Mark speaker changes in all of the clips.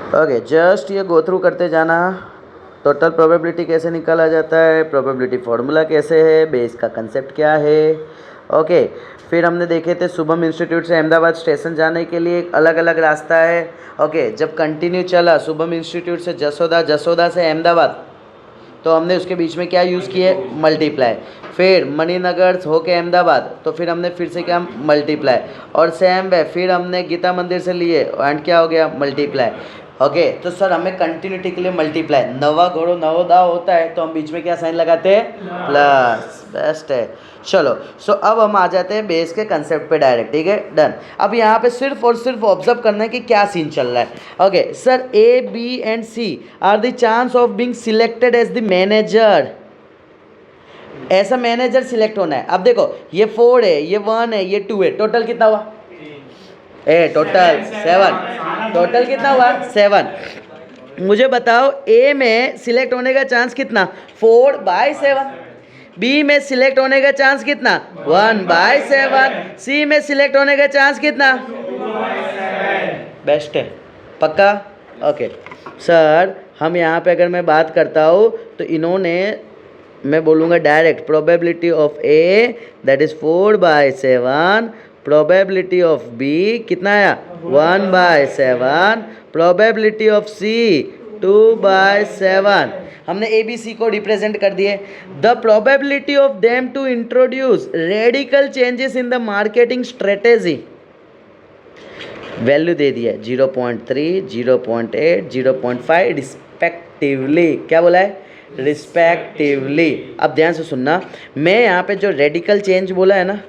Speaker 1: Okay, just ये go through करते जाना। टोटल प्रोबेबिलिटी कैसे निकाला जाता है, प्रोबेबिलिटी फार्मूला कैसे है, बेस का कंसेप्ट क्या है। ओके, फिर हमने देखे थे शुभम इंस्टीट्यूट से अहमदाबाद स्टेशन जाने के लिए एक अलग अलग रास्ता है। ओके, जब कंटिन्यू चला शुभम इंस्टीट्यूट से जसोदा, जसोदा से अहमदाबाद, तो हमने उसके बीच में क्या यूज़ किए, मल्टीप्लाई। फिर मणिनगर होके अहमदाबाद, तो फिर हमने फिर से क्या, मल्टीप्लाई। और सेम वे फिर हमने गीता मंदिर से लिए एंड क्या हो गया, मल्टीप्लाई। ओके, तो सर हमें कंटिन्यूटी के लिए मल्टीप्लाई, नवा घोड़ो नवो दाव होता है तो हम बीच में क्या साइन लगाते हैं, प्लस। बेस्ट है। चलो, सो अब हम आ जाते हैं बेस के कंसेप्ट पे डायरेक्ट। ठीक है, डन। अब यहाँ पे सिर्फ और सिर्फ ऑब्जर्व करना है कि क्या सीन चल रहा है। Okay sir, A B and C are the chance of being selected as the manager. ऐसा मैनेजर सिलेक्ट होना है। अब देखो, ये 4 है, ये 1 है, ये 2 है, टोटल कितना हुआ, टोटल 7। टोटल कितना हुआ, 7। मुझे बताओ, ए में सिलेक्ट होने का चांस कितना, 4/7। बी में सिलेक्ट होने का चांस कितना, 1/7। सी में सिलेक्ट होने का चांस कितना, 2/7। बेस्ट है, पक्का। ओके सर, हम यहाँ पे अगर मैं बात करता हूँ तो इन्होंने, मैं बोलूँगा direct, probability of A that is 4/7, probability of B कितना आया, 1/7, प्रोबेबिलिटी ऑफ सी 2/7। हमने ए बी सी को रिप्रेजेंट कर दिए। The probability of them to introduce radical changes in the marketing strategy, value दे दिया 0.3, 0.8, 0.5 रिस्पेक्टिवली। क्या बोला है, रिस्पेक्टिवली। अब ध्यान से सुनना, मैं यहाँ पे जो रेडिकल चेंज बोला है ना,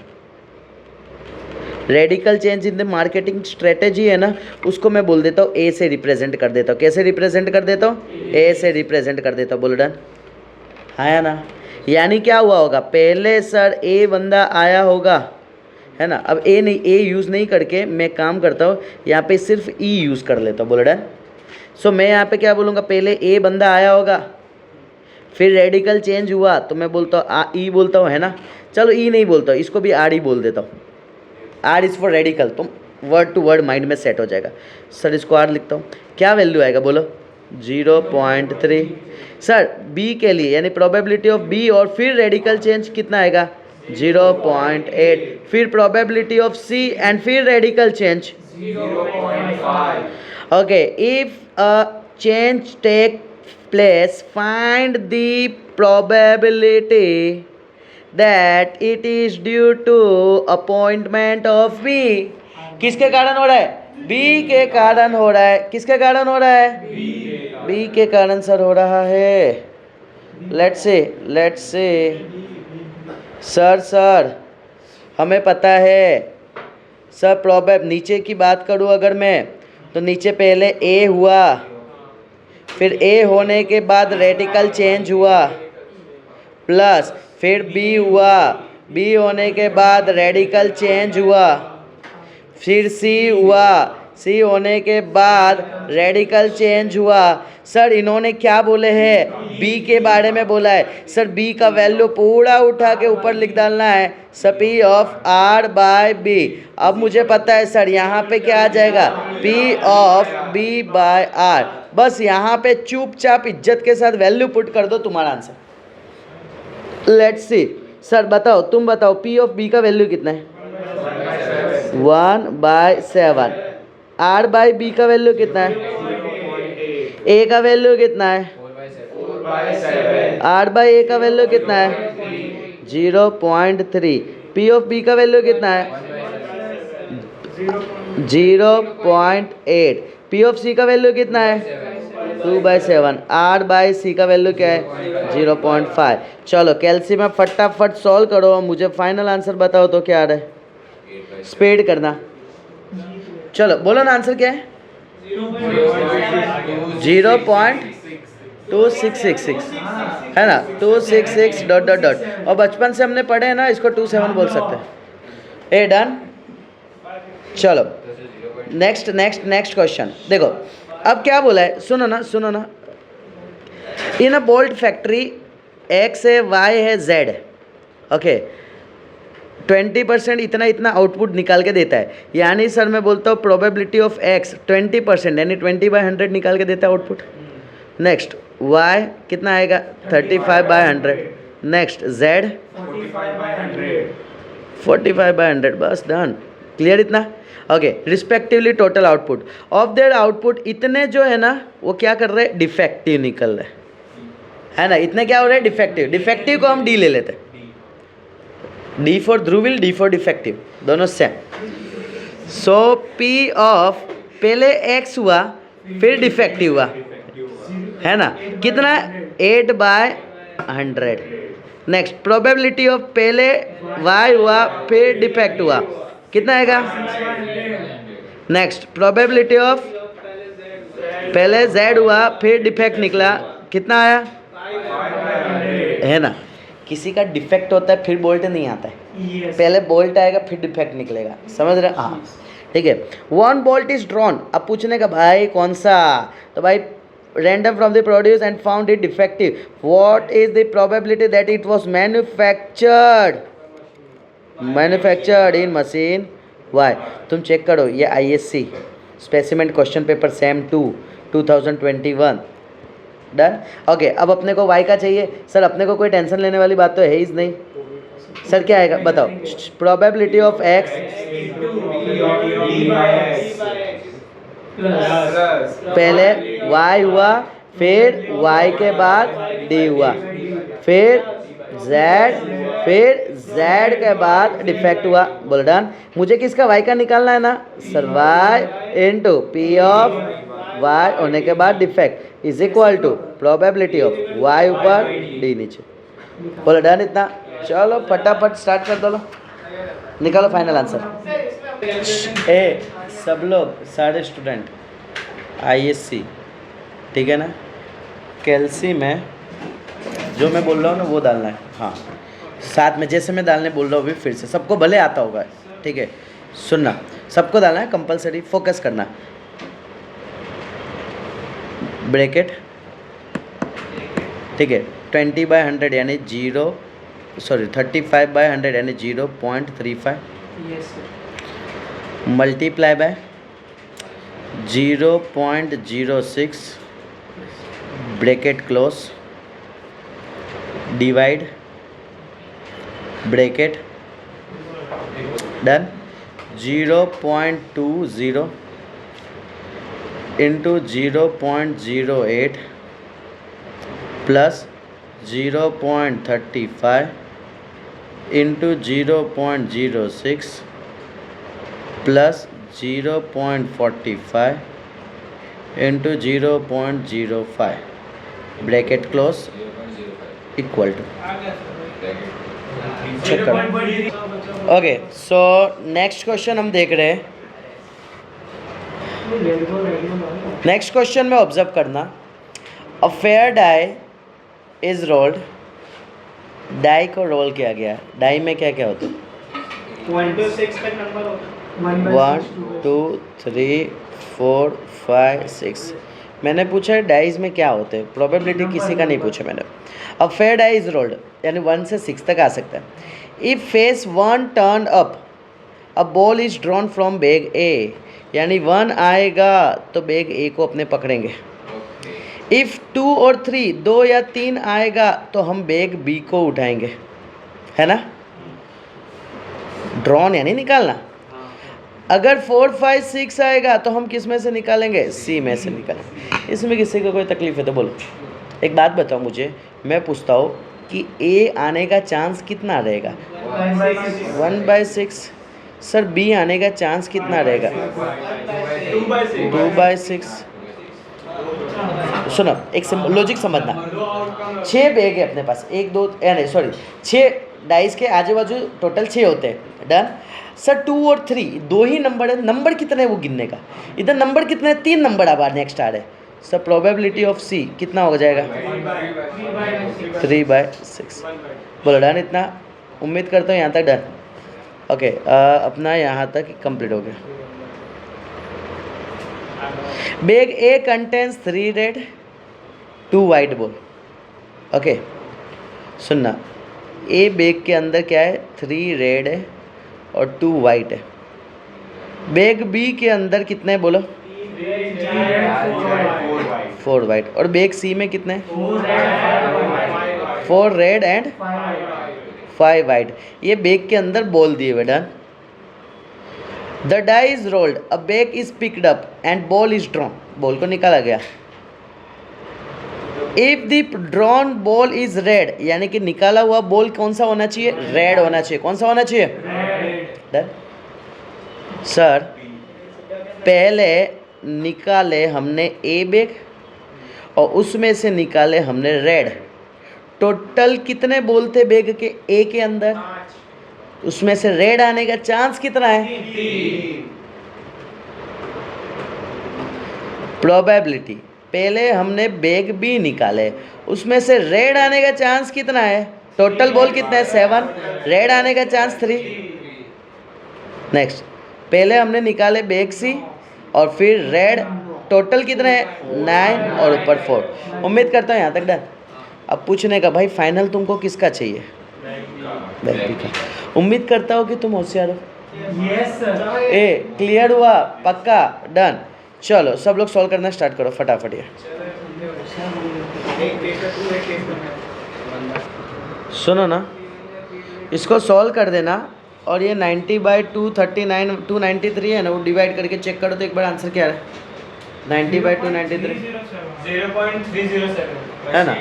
Speaker 1: radical change in the marketing strategy है ना, उसको मैं बोल देता हूँ ए से रिप्रेजेंट कर देता हूँ। कैसे रिप्रेजेंट कर देता हूँ, ए से रिप्रेजेंट कर देता हूँ। बोलो डन, आया ना। यानी क्या हुआ होगा, पहले सर ए बंदा आया होगा, है ना। अब ए नहीं, ए यूज़ नहीं करके मैं काम करता हूँ, यहाँ पे सिर्फ ई यूज़ कर लेता हूँ। बोलो डन। सो मैं यहाँ पे क्या बोलूँगा, पहले ए बंदा आया होगा, फिर रेडिकल चेंज हुआ तो मैं बोलता हूँ ई बोलता हूँ, है ना। चलो ई नहीं बोलता हूँ, इसको भी आर ही बोल देता हूँ। आर इज़ फॉर रेडिकल, तो वर्ड टू वर्ड माइंड में सेट हो जाएगा। सर इसको आर लिखता हूँ, क्या वैल्यू आएगा बोलो, 0.3। सर बी के लिए यानी प्रोबेबिलिटी ऑफ बी, और फिर रेडिकल चेंज कितना आएगा, 0.8। फिर प्रोबेबिलिटी ऑफ सी एंड फिर radical change
Speaker 2: 0.5।
Speaker 1: Okay, if a change take place find the probability that it is due to appointment of B। किसके कारण हो रहा है, B के कारण हो रहा है। किसके कारण हो रहा है, B के कारण सर हो रहा है। लेट्स से सर हमें पता है सर, नीचे की बात करूँ अगर मैं, तो नीचे पहले A हुआ, फिर A होने के बाद रेडिकल चेंज हुआ, प्लस फिर B हुआ, B होने के बाद रेडिकल चेंज हुआ, फिर C हुआ, C होने के बाद रेडिकल चेंज हुआ। सर इन्होंने क्या बोले हैं, B के बारे में बोला है। सर B का वैल्यू पूरा उठा के ऊपर लिख डालना है, सर P ऑफ R/B। अब मुझे पता है सर यहाँ पे क्या आ जाएगा, P ऑफ B/R। बस यहाँ पे चुपचाप इज्जत के साथ वैल्यू पुट कर दो, तुम्हारा आंसर। लेट्स सी, सर बताओ, तुम बताओ, P ऑफ B का वैल्यू कितना है, 1/7। R/B का वैल्यू कितना है, A का वैल्यू कितना है, 4/7। R/A का वैल्यू कितना है, 0.3। P ऑफ B का वैल्यू कितना है, 0.8। P ऑफ C का वैल्यू कितना है, 2/7। R/C का वैल्यू क्या है, 0.5। चलो कैल्शियम फटाफट सॉल्व करो, मुझे फाइनल आंसर बताओ तो क्या आ रहा है, स्पीड करना। चलो बोलो ना, आंसर क्या है, 0.2666 है ना, 266 ... और बचपन से हमने पढ़े हैं ना, इसको 27 बोल सकते हैं। ए डन। चलो नेक्स्ट क्वेश्चन देखो, अब क्या बोला है, सुनो ना। इन अ बोल्ट फैक्ट्री X है, Y है, Z है। ओके, 20% इतना इतना आउटपुट निकाल के देता है, यानी सर मैं बोलता हूँ प्रोबेबिलिटी ऑफ x 20% यानी 20/100 निकाल के देता है आउटपुट। नेक्स्ट y कितना आएगा 35/100। नेक्स्ट z 45/100 बस डन, क्लियर इतना। Okay, respectively total output of their output इतने जो है ना वो क्या कर रहे हैं, डिफेक्टिव निकल रहे है ना, इतने क्या हो रहे हैं डिफेक्टिव। डिफेक्टिव को हम डी ले लेते हैं, D for Dhruvil, D for defective, दोनों सेम। सो पी ऑफ पहले एक्स हुआ फिर डिफेक्टिव हुआ है ना, कितना 8/100। नेक्स्ट प्रोबेबिलिटी ऑफ पहले y हुआ फिर डिफेक्ट हुआ, कितना आएगा। नेक्स्ट प्रोबेबिलिटी ऑफ पहले z हुआ फिर डिफेक्ट निकला, कितना आया है ना। किसी का डिफेक्ट होता है फिर बोल्ट नहीं आता है, पहले बोल्ट आएगा फिर डिफेक्ट निकलेगा, समझ रहे। हाँ ठीक है। 1 बोल्ट इज ड्रॉन, अब पूछने का भाई कौन सा, तो भाई random from the produce and found it defective. What is the probability that it was manufactured in machine? Why? तुम चेक करो, ये ISC specimen question paper same 2 2021 done. Okay, अब अपने को y का चाहिए। सर अपने को कोई टेंशन लेने वाली बात तो है ही नहीं। सर क्या आएगा बताओ, प्रोबेबिलिटी ऑफ x पहले y हुआ फिर y के बाद d हुआ फिर z के बाद डिफेक्ट हुआ, बोल डन। मुझे किसका y का निकालना है ना sir, y into P of y होने के बाद defect is equal to probability of y ऊपर d नीचे, बोलो डन इतना। चलो फटाफट स्टार्ट कर दो, निकालो फाइनल आंसर। ए सब लोग सारे स्टूडेंट ISC ठीक है ना, कैल्सी में जो मैं बोल रहा हूँ ना वो डालना है। हाँ साथ में जैसे मैं डालने बोल रहा हूँ अभी फिर से, सबको भले आता होगा ठीक है, सुनना सबको डालना है कंपलसरी, फोकस करना। ब्रैकेट ठीक है, 20/100 यानी 35/100 यानी 0.35 multiply by 0.06 bracket close divide bracket done 0.20 into 0.08 plus 0.35 into 0.06 plus 0.45 into 0.05 bracket close equal to, check करो। ओके सो नेक्स्ट क्वेश्चन हम देख रहे हैं। नेक्स्ट क्वेश्चन में ऑब्जर्व करना, a fair die is rolled, die को रोल किया गया, डाई में क्या क्या होता है
Speaker 3: 1 to 6 तक नंबर होता है।
Speaker 1: 1 2 3 4 5 6। मैंने पूछा है डाइज में क्या होते हैं, प्रोबेबिलिटी किसी का नहीं पूछा मैंने। अब फेयर डाई इज रोल्ड यानी 1 से 6 तक आ सकता है। If face 1 turn up a ball is drawn from bag A, यानी 1 आएगा तो बैग ए को अपने पकड़ेंगे। इफ़ 2 और 3 2 या 3 आएगा तो हम बैग बी को उठाएंगे, है ना। ड्रॉन यानी निकालना। अगर 4 5 6 आएगा तो हम किस में से निकालेंगे, सी में से निकालेंगे। इसमें किसी को कोई तकलीफ है तो बोलो। एक बात बताओ मुझे, मैं पूछता हूँ कि ए आने का चांस कितना रहेगा 1/6। सर बी आने का चांस कितना रहेगा 2/6। सुनो एक लॉजिक समझना, 6 बैग है अपने पास, 1 2 नहीं सॉरी 6 डाइस के आजू बाजू टोटल 6 होते हैं, डन। सर 2 और 3 दो ही नंबर है, नंबर कितने हैं वो गिनने का। इधर नंबर कितने हैं, 3 नंबर अब नेक्स्ट आ रहे हैं। सर प्रोबेबिलिटी ऑफ सी कितना हो जाएगा 3/6। बोलो डन इतना, उम्मीद करता हूँ यहाँ तक डन। ओके अपना यहाँ तक कंप्लीट हो गया। Bag A contains 3 red 2 white ball. Okay सुनना, ए बैग के अंदर क्या है, 3 रेड है और 2 वाइट है। बैग बी के अंदर कितने हैं बोलो? 4 वाइट। और बैग सी में कितने हैं? 4 रेड एंड 5 वाइट। ये बैग के अंदर बॉल दिए हुए। Done. The die is rolled, a bag is picked up and ball is drawn. Ball को निकाला गया। If the drawn ball is red, यानी कि निकाला हुआ बॉल कौन सा होना चाहिए? रेड होना चाहिए। कौन सा होना चाहिए? डन। सर पहले निकाले हमने ए बैग और उसमें से निकाले हमने रेड। टोटल कितने बॉल थे बैग के ए के अंदर? उसमें से रेड आने का चांस कितना है? प्रोबेबिलिटी। पहले हमने बैग बी निकाले, उसमें से रेड आने का चांस कितना है? टोटल बॉल कितना है? 7। रेड आने का चांस 3। नेक्स्ट, पहले हमने निकाले बैग सी और फिर रेड। टोटल कितने हैं? 9 और ऊपर 4। उम्मीद करता हूँ यहाँ तक डन। अब पूछने का भाई फाइनल तुमको किसका चाहिए? बैग बी का। उम्मीद करता हूँ कि तुम होशियार हो।
Speaker 3: Yes sir.
Speaker 1: ए क्लियर हुआ? पक्का? डन। चलो सब लोग सॉल्व करना स्टार्ट करो फटाफट। ये सुनो ना, इसको सॉल्व कर देना और ये 90/239 293 है ना, वो डिवाइड करके चेक करो तो एक बार आंसर क्या है? 90/293
Speaker 2: 0.307
Speaker 1: है ना?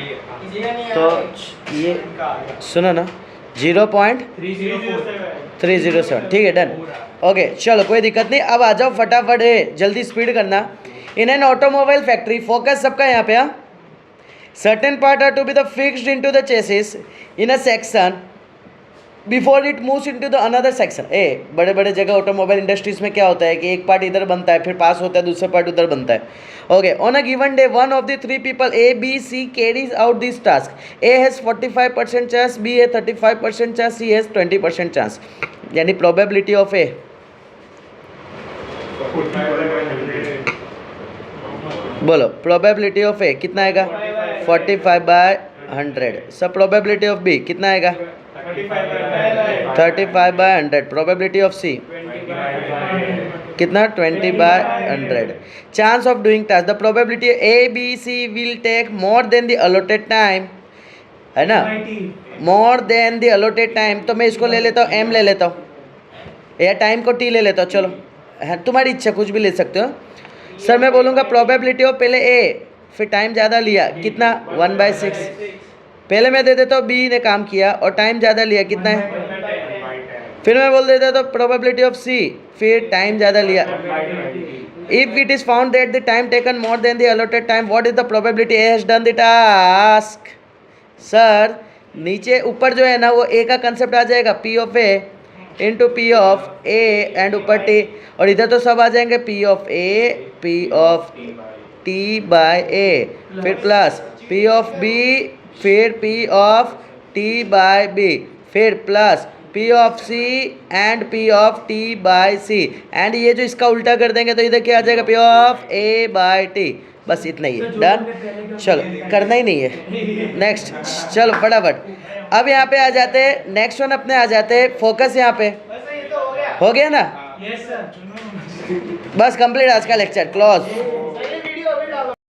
Speaker 1: तो ये सुनो ना, 0.307। ठीक है डन। ओके चलो कोई दिक्कत नहीं। अब आ जाओ फटाफट है, जल्दी स्पीड करना। In an automobile factory, focus सबका यहाँ पे। हाँ, certain part are to be the fixed into the chassis in a section before it moves into the another section. बड़े बड़े जगह ऑटोमोबाइल इंडस्ट्रीज में क्या होता है कि एक पार्ट इधर बनता है, फिर पास होता है, दूसरा पार्ट उधर बनता है। Okay, on a given day one of the 3 people A B C carries out this task. A has 45% chance, B है 35% चांस, सी हैज़ 20% चांस। यानी प्रोबेबिलिटी ऑफ ए, बोलो प्रोबेबिलिटी ऑफ ए कितना आएगा? 45/100। सब प्रोबेबिलिटी ऑफ बी कितना आएगा? 35/100। Probability of C कितना? 20/100। Chance of doing task, the probability A B C will take more than the allotted time, है ना? More than the allotted time. तो मैं इसको ले लेता हूँ, एम ले लेता हूँ, या टाइम को टी ले लेता हूँ। चलो तुम्हारी इच्छा, कुछ भी ले सकते हो। सर मैं बोलूँगा प्रोबेबिलिटी ऑफ पहले ए, फिर टाइम ज़्यादा लिया कितना? 1/6। पहले मैं दे देता हूँ बी ने काम किया और टाइम ज़्यादा लिया कितना है? फिर मैं बोल देता तो प्रोबेबिलिटी ऑफ सी, फिर टाइम ज़्यादा लिया। If it is found that the time taken more than the allotted time, what is the probability A has done the task? Sir नीचे ऊपर जो है ना वो ए का कंसेप्ट आ जाएगा, P of A into P of A and ऊपर टी, और इधर तो सब आ जाएंगे P of A, P of T by A, फिर प्लस पी ऑफ बी, फिर P of T by B, फिर plus P of C and P of T by C. And ये जो इसका उल्टा कर देंगे तो इधर क्या आ जाएगा? P of A by T. बस इतना ही है। डन। चलो करना ही नहीं है। नेक्स्ट, चलो फटाफट। अब यहाँ पे आ जाते हैं, नेक्स्ट वन अपने आ जाते हैं। फोकस यहाँ पे हो गया ना?
Speaker 3: Yes sir.
Speaker 1: बस कंप्लीट आज का लेक्चर, क्लोज।